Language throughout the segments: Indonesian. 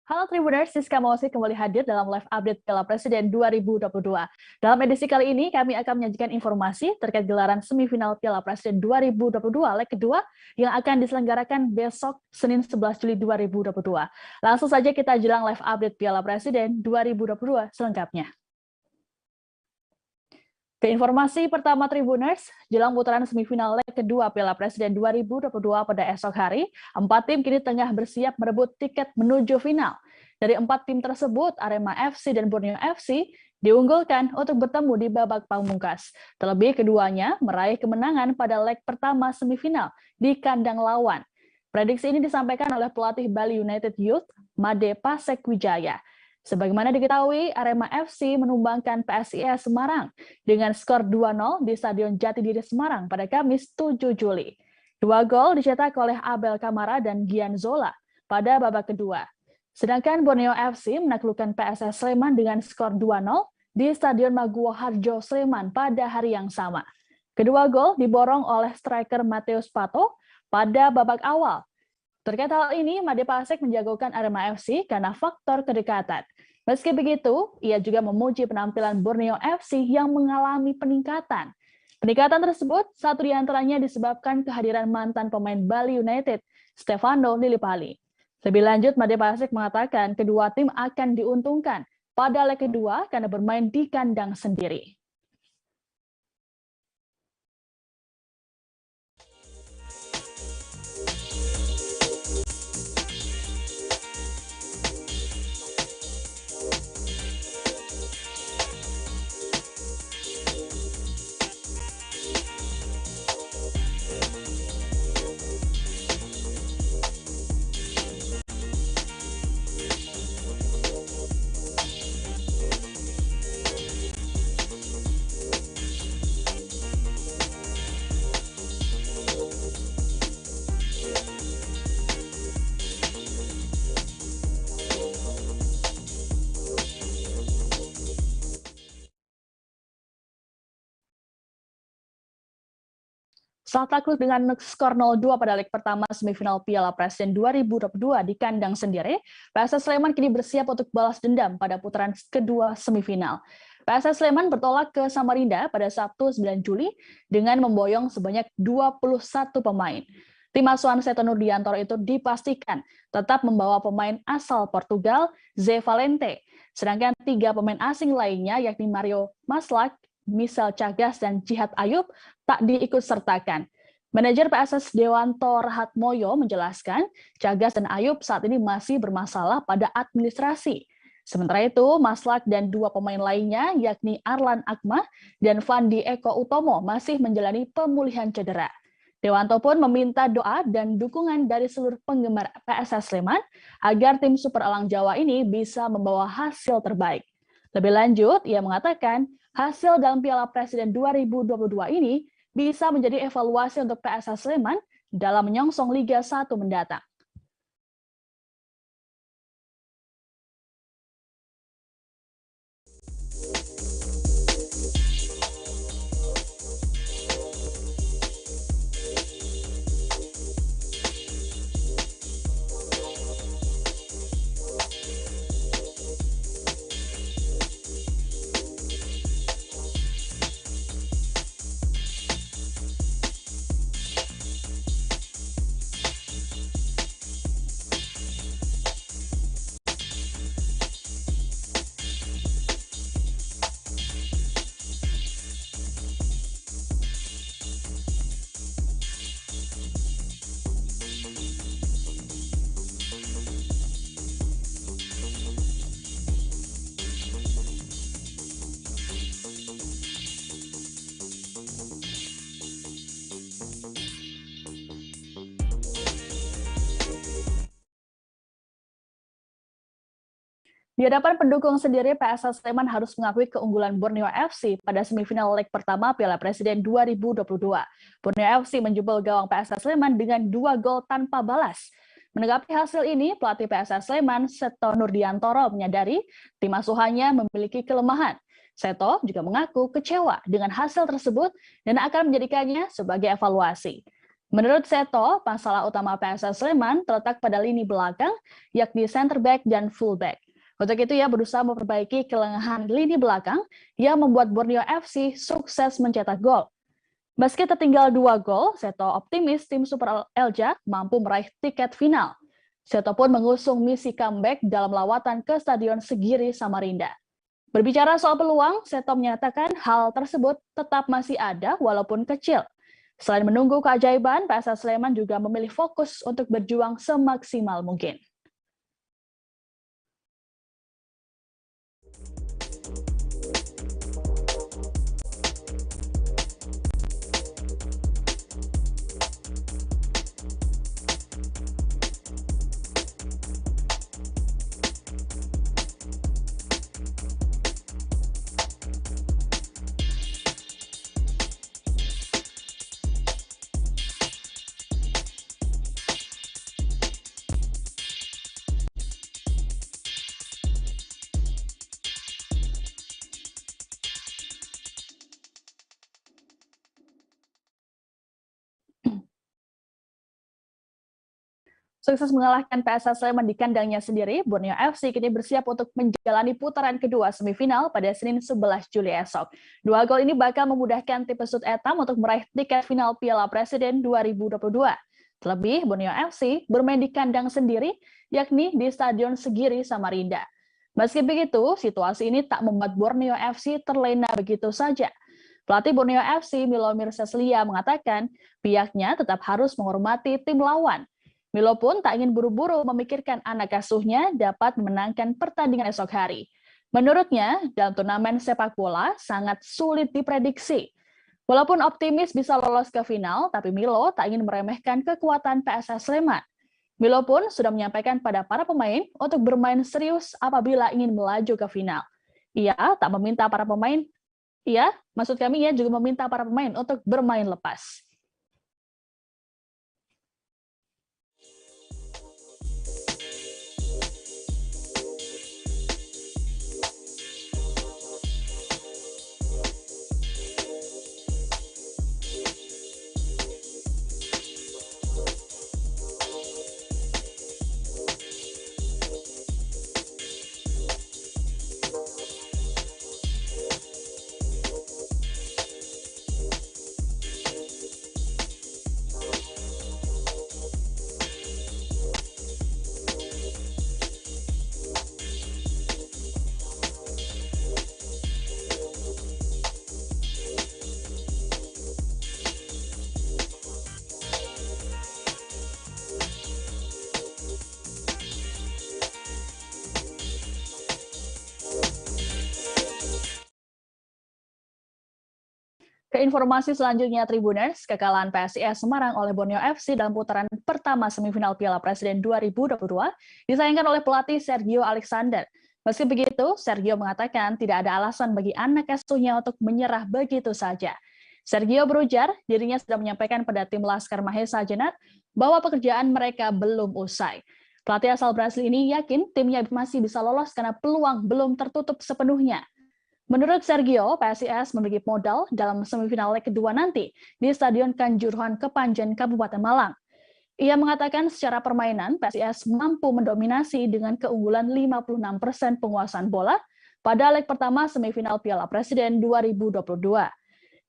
Halo Tribuners, Siska Mausi kembali hadir dalam live update Piala Presiden 2022. Dalam edisi kali ini, kami akan menyajikan informasi terkait gelaran semifinal Piala Presiden 2022 leg kedua yang akan diselenggarakan besok Senin 11 Juli 2022. Langsung saja kita jelang live update Piala Presiden 2022 selengkapnya. Ke informasi pertama Tribuners, jelang putaran semifinal leg kedua Piala Presiden 2022 pada esok hari, 4 tim kini tengah bersiap merebut tiket menuju final. Dari 4 tim tersebut, Arema FC dan Borneo FC diunggulkan untuk bertemu di babak pamungkas. Terlebih keduanya meraih kemenangan pada leg pertama semifinal di kandang lawan. Prediksi ini disampaikan oleh pelatih Bali United Youth, Made Pasek Wijaya. Sebagaimana diketahui, Arema FC menumbangkan PSIS Semarang dengan skor 2-0 di Stadion Jatidiri Semarang pada Kamis 7 Juli. 2 gol dicetak oleh Abel Kamara dan Gian Zola pada babak kedua. Sedangkan Borneo FC menaklukkan PSS Sleman dengan skor 2-0 di Stadion Maguwo Harjo Sleman pada hari yang sama. Kedua gol diborong oleh striker Mateus Pato pada babak awal. Terkait hal ini, Made Pasek menjagokan Arema FC karena faktor kedekatan. Meski begitu, ia juga memuji penampilan Borneo FC yang mengalami peningkatan. Peningkatan tersebut, satu di antaranya disebabkan kehadiran mantan pemain Bali United, Stefano Lillipali. Lebih lanjut, Made Pasek mengatakan kedua tim akan diuntungkan pada leg kedua karena bermain di kandang sendiri. Setelah takluk dengan skor 0-2 pada leg pertama semifinal Piala Presiden 2022 di kandang sendiri, PSS Sleman kini bersiap untuk balas dendam pada putaran kedua semifinal. PSS Sleman bertolak ke Samarinda pada Sabtu 9 Juli dengan memboyong sebanyak 21 pemain. Tim asuhan Seto Nurdiantoro itu dipastikan tetap membawa pemain asal Portugal, Zé Valente, sedangkan 3 pemain asing lainnya yakni Mario Maslak, Michel Chagas, dan Jihad Ayub tak diikutsertakan. Manajer PSS Dewanto Rahatmoyo menjelaskan, Chagas dan Ayub saat ini masih bermasalah pada administrasi. Sementara itu, Maslak dan 2 pemain lainnya, yakni Arlan Akma dan Fandi Eko Utomo, masih menjalani pemulihan cedera. Dewanto pun meminta doa dan dukungan dari seluruh penggemar PSS Sleman agar tim Super Elang Jawa ini bisa membawa hasil terbaik. Lebih lanjut, ia mengatakan hasil dalam Piala Presiden 2022 ini bisa menjadi evaluasi untuk PSS Sleman dalam menyongsong Liga 1 mendatang. Di hadapan pendukung sendiri, PSS Sleman harus mengakui keunggulan Borneo FC pada semifinal leg pertama Piala Presiden 2022. Borneo FC menjebol gawang PSS Sleman dengan 2 gol tanpa balas. Menanggapi hasil ini, pelatih PSS Sleman, Seto Nurdiantoro, menyadari tim asuhannya memiliki kelemahan. Seto juga mengaku kecewa dengan hasil tersebut dan akan menjadikannya sebagai evaluasi. Menurut Seto, masalah utama PSS Sleman terletak pada lini belakang, yakni center back dan fullback. Untuk itu ia berusaha memperbaiki kelengahan lini belakang yang membuat Borneo FC sukses mencetak gol. Meski tertinggal 2 gol, Seto optimis tim Super Elja mampu meraih tiket final. Seto pun mengusung misi comeback dalam lawatan ke Stadion Segiri Samarinda. Berbicara soal peluang, Seto menyatakan hal tersebut tetap masih ada walaupun kecil. Selain menunggu keajaiban, PSS Sleman juga memilih fokus untuk berjuang semaksimal mungkin. Sukses mengalahkan PSS Sleman di kandangnya sendiri, Borneo FC kini bersiap untuk menjalani putaran kedua semifinal pada Senin 11 Juli esok. 2 gol ini bakal memudahkan tim Pesut Etam untuk meraih tiket final Piala Presiden 2022. Terlebih, Borneo FC bermain di kandang sendiri, yakni di Stadion Segiri Samarinda. Meski begitu, situasi ini tak membuat Borneo FC terlena begitu saja. Pelatih Borneo FC, Milomir Seslia, mengatakan pihaknya tetap harus menghormati tim lawan. Milo pun tak ingin buru-buru memikirkan anak asuhnya dapat memenangkan pertandingan esok hari. Menurutnya, dalam turnamen sepak bola sangat sulit diprediksi. Walaupun optimis bisa lolos ke final, tapi Milo tak ingin meremehkan kekuatan PSS Sleman. Milo pun sudah menyampaikan pada para pemain untuk bermain serius apabila ingin melaju ke final. Ia tak meminta para pemain, ia juga meminta para pemain untuk bermain lepas. Ke informasi selanjutnya, Tribuners, kekalahan PSIS Semarang oleh Borneo FC dalam putaran pertama semifinal Piala Presiden 2022 disayangkan oleh pelatih Sergio Alexander. Meski begitu, Sergio mengatakan tidak ada alasan bagi anak asuhnya untuk menyerah begitu saja. Sergio berujar dirinya sudah menyampaikan pada tim Laskar Mahesa Jenat bahwa pekerjaan mereka belum usai. Pelatih asal Brasil ini yakin timnya masih bisa lolos karena peluang belum tertutup sepenuhnya. Menurut Sergio, PSIS memiliki modal dalam semifinal leg kedua nanti di Stadion Kanjuruhan Kepanjen, Kabupaten Malang. Ia mengatakan secara permainan, PSIS mampu mendominasi dengan keunggulan 56% penguasaan bola pada leg pertama semifinal Piala Presiden 2022.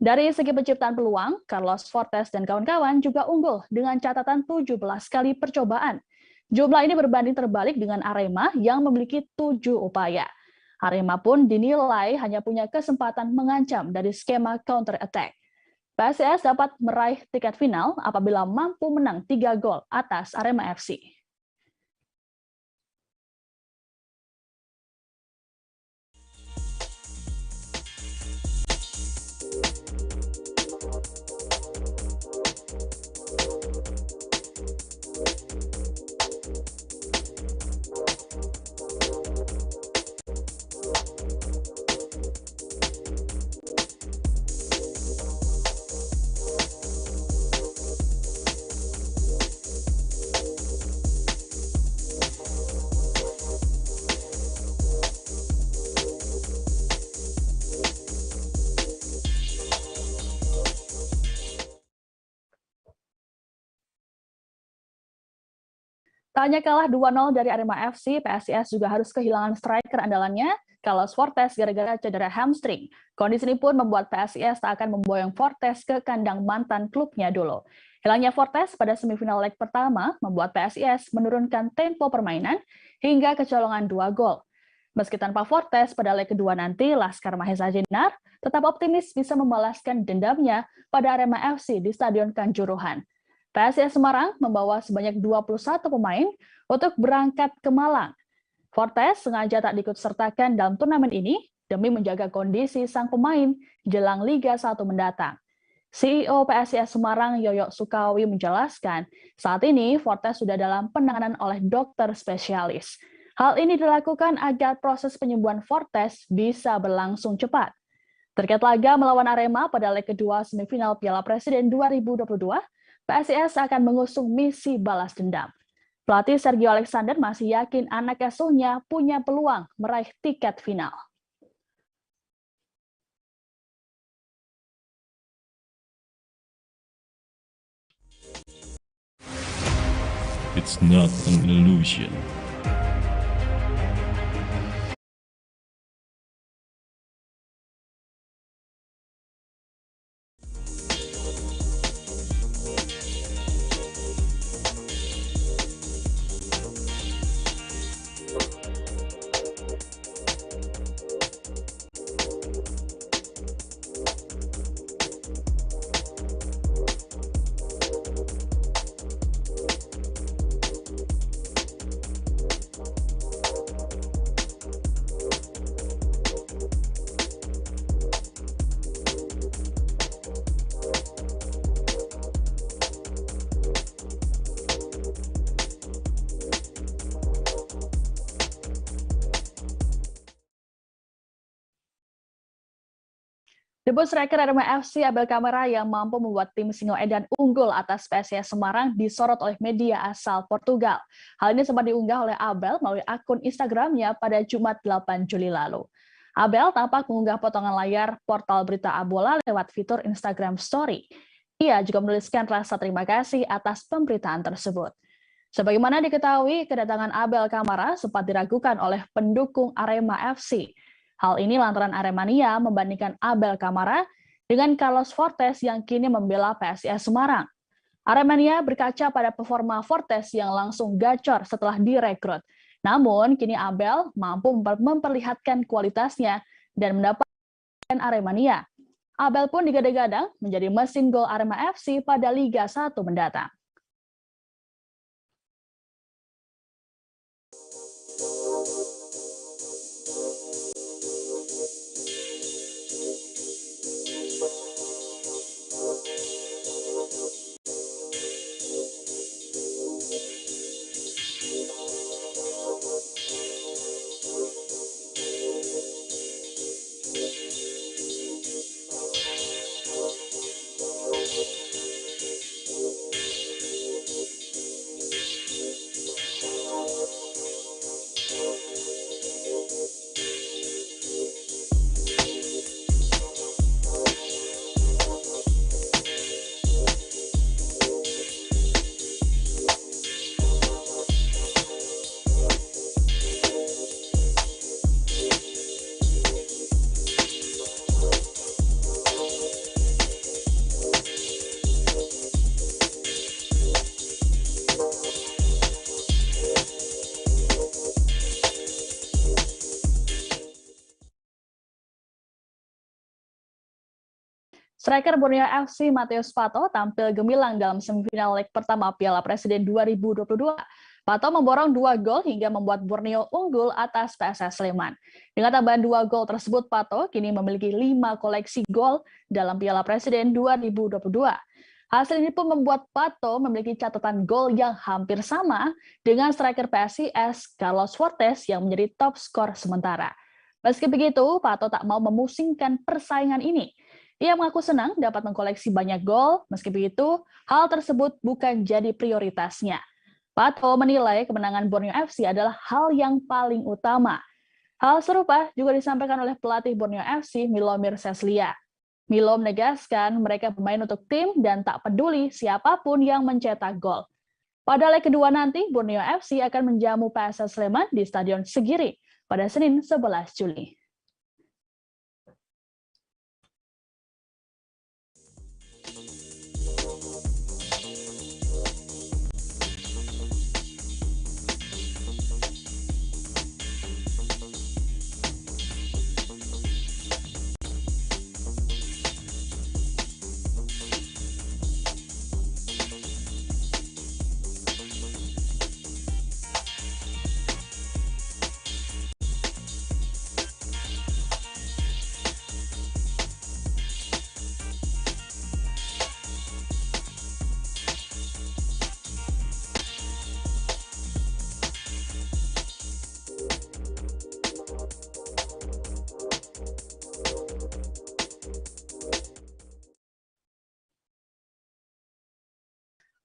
Dari segi penciptaan peluang, Carlos Fortes dan kawan-kawan juga unggul dengan catatan 17 kali percobaan. Jumlah ini berbanding terbalik dengan Arema yang memiliki 7 upaya. Arema pun dinilai hanya punya kesempatan mengancam dari skema counter attack. PSIS dapat meraih tiket final apabila mampu menang 3 gol atas Arema FC. hanya kalah 2-0 dari Arema FC, PSIS juga harus kehilangan striker andalannya, Carlos Fortes gara-gara cedera hamstring. Kondisi ini pun membuat PSIS tak akan memboyong Fortes ke kandang mantan klubnya dulu. Hilangnya Fortes pada semifinal leg pertama membuat PSIS menurunkan tempo permainan hingga kecolongan 2 gol. Meski tanpa Fortes pada leg kedua nanti, Laskar Mahesa Jenar tetap optimis bisa membalaskan dendamnya pada Arema FC di Stadion Kanjuruhan. PSIS Semarang membawa sebanyak 21 pemain untuk berangkat ke Malang. Fortes sengaja tak diikutsertakan dalam turnamen ini demi menjaga kondisi sang pemain jelang Liga 1 mendatang. CEO PSIS Semarang Yoyo Sukawi menjelaskan, saat ini Fortes sudah dalam penanganan oleh dokter spesialis. Hal ini dilakukan agar proses penyembuhan Fortes bisa berlangsung cepat. Terkait laga melawan Arema pada leg kedua semifinal Piala Presiden 2022, PSIS akan mengusung misi balas dendam. Pelatih Sergio Alexander masih yakin anak asuhnya punya peluang meraih tiket final. It's not an illusion. Debut striker Arema FC Abel Kamara yang mampu membuat tim Singoedan unggul atas PSIS Semarang disorot oleh media asal Portugal. Hal ini sempat diunggah oleh Abel melalui akun Instagramnya pada Jumat 8 Juli lalu. Abel tampak mengunggah potongan layar portal berita Abola lewat fitur Instagram Story. Ia juga menuliskan rasa terima kasih atas pemberitaan tersebut. Sebagaimana diketahui, kedatangan Abel Kamara sempat diragukan oleh pendukung Arema FC. Hal ini lantaran Aremania membandingkan Abel Kamara dengan Carlos Fortes yang kini membela PSIS Semarang. Aremania berkaca pada performa Fortes yang langsung gacor setelah direkrut. Namun, kini Abel mampu memperlihatkan kualitasnya dan mendapatkan Aremania. Abel pun digadang-gadang menjadi mesin gol Arema FC pada Liga 1 mendatang. Striker Borneo FC Matheus Pato tampil gemilang dalam semifinal leg pertama Piala Presiden 2022. Pato memborong 2 gol hingga membuat Borneo unggul atas PSS Sleman. Dengan tambahan 2 gol tersebut, Pato kini memiliki 5 koleksi gol dalam Piala Presiden 2022. Hasil ini pun membuat Pato memiliki catatan gol yang hampir sama dengan striker PSIS Carlos Fortes yang menjadi top skor sementara. Meski begitu, Pato tak mau memusingkan persaingan ini. Ia mengaku senang dapat mengkoleksi banyak gol, meski begitu, hal tersebut bukan jadi prioritasnya. Pato menilai kemenangan Borneo FC adalah hal yang paling utama. Hal serupa juga disampaikan oleh pelatih Borneo FC, Milomir Seslia. Milo menegaskan mereka bermain untuk tim dan tak peduli siapapun yang mencetak gol. Pada leg kedua nanti, Borneo FC akan menjamu PSS Sleman di Stadion Segiri pada Senin 11 Juli.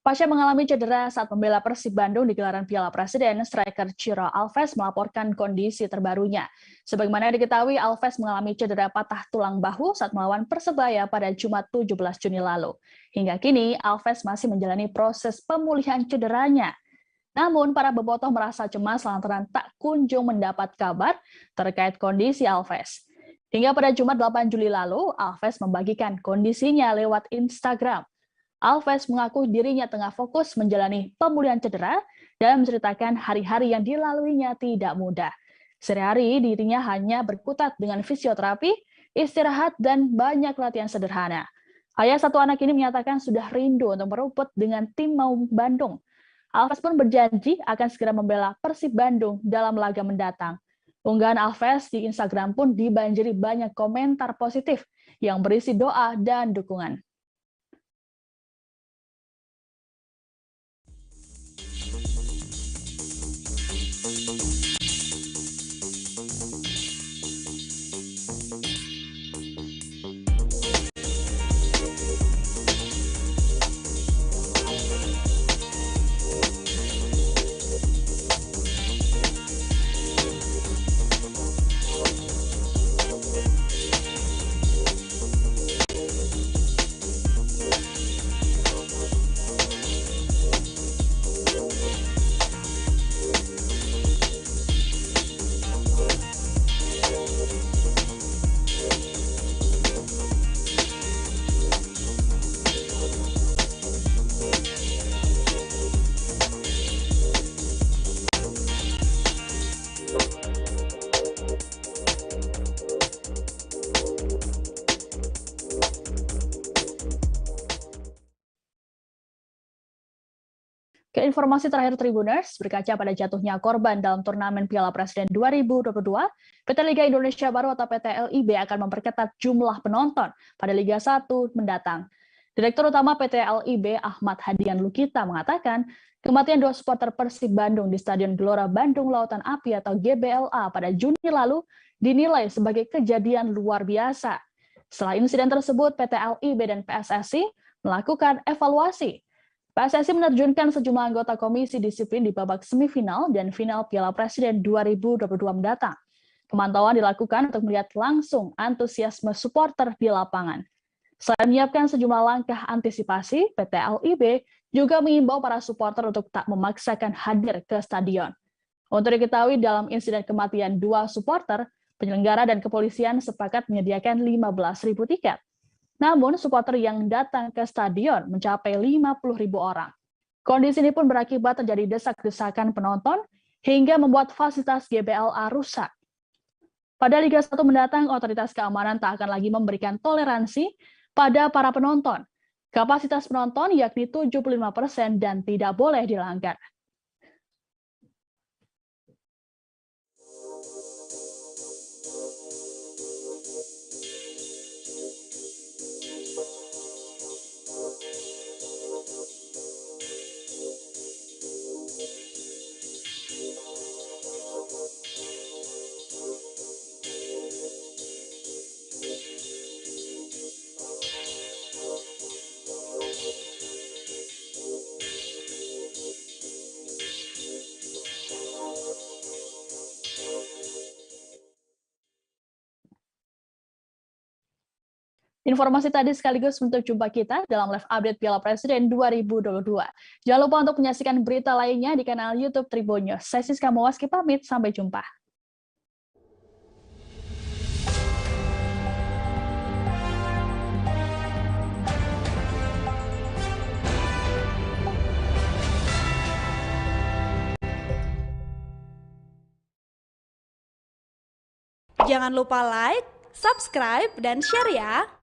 Pasca mengalami cedera saat membela Persib Bandung di gelaran Piala Presiden, striker Ciro Alves melaporkan kondisi terbarunya. Sebagaimana diketahui, Alves mengalami cedera patah tulang bahu saat melawan Persebaya pada Jumat 17 Juni lalu. Hingga kini, Alves masih menjalani proses pemulihan cederanya. Namun, para bobotoh merasa cemas lantaran tak kunjung mendapat kabar terkait kondisi Alves. Hingga pada Jumat 8 Juli lalu, Alves membagikan kondisinya lewat Instagram. Alves mengaku dirinya tengah fokus menjalani pemulihan cedera dan menceritakan hari-hari yang dilaluinya tidak mudah. Sehari-hari dirinya hanya berkutat dengan fisioterapi, istirahat, dan banyak latihan sederhana. Ayah satu anak ini menyatakan sudah rindu untuk merumput dengan tim Maung Bandung. Alves pun berjanji akan segera membela Persib Bandung dalam laga mendatang. Unggahan Alves di Instagram pun dibanjiri banyak komentar positif yang berisi doa dan dukungan. Ke informasi terakhir Tribuners, berkaca pada jatuhnya korban dalam turnamen Piala Presiden 2022, PT Liga Indonesia Baru atau PT LIB akan memperketat jumlah penonton pada Liga 1 mendatang. Direktur Utama PT LIB Ahmad Hadian Lukita mengatakan, kematian dua supporter Persib Bandung di Stadion Gelora Bandung Lautan Api atau GBLA pada Juni lalu dinilai sebagai kejadian luar biasa. Setelah insiden tersebut, PT LIB dan PSSI melakukan evaluasi. PSSI menerjunkan sejumlah anggota komisi disiplin di babak semifinal dan final Piala Presiden 2022 mendatang. Pemantauan dilakukan untuk melihat langsung antusiasme supporter di lapangan. Selain menyiapkan sejumlah langkah antisipasi, PT LIB juga mengimbau para supporter untuk tak memaksakan hadir ke stadion. Untuk diketahui, dalam insiden kematian dua supporter, penyelenggara dan kepolisian sepakat menyediakan 15.000 tiket. Namun, supporter yang datang ke stadion mencapai 50.000 orang. Kondisi ini pun berakibat terjadi desak-desakan penonton hingga membuat fasilitas GBLA rusak. Pada Liga 1 mendatang, otoritas keamanan tak akan lagi memberikan toleransi pada para penonton. Kapasitas penonton yakni 75% dan tidak boleh dilanggar. Informasi tadi sekaligus menutup jumpa kita dalam live update Piala Presiden 2022. Jangan lupa untuk menyaksikan berita lainnya di kanal YouTube Tribun News. Saya Siska Mawaski pamit, sampai jumpa. Jangan lupa like, subscribe, dan share ya!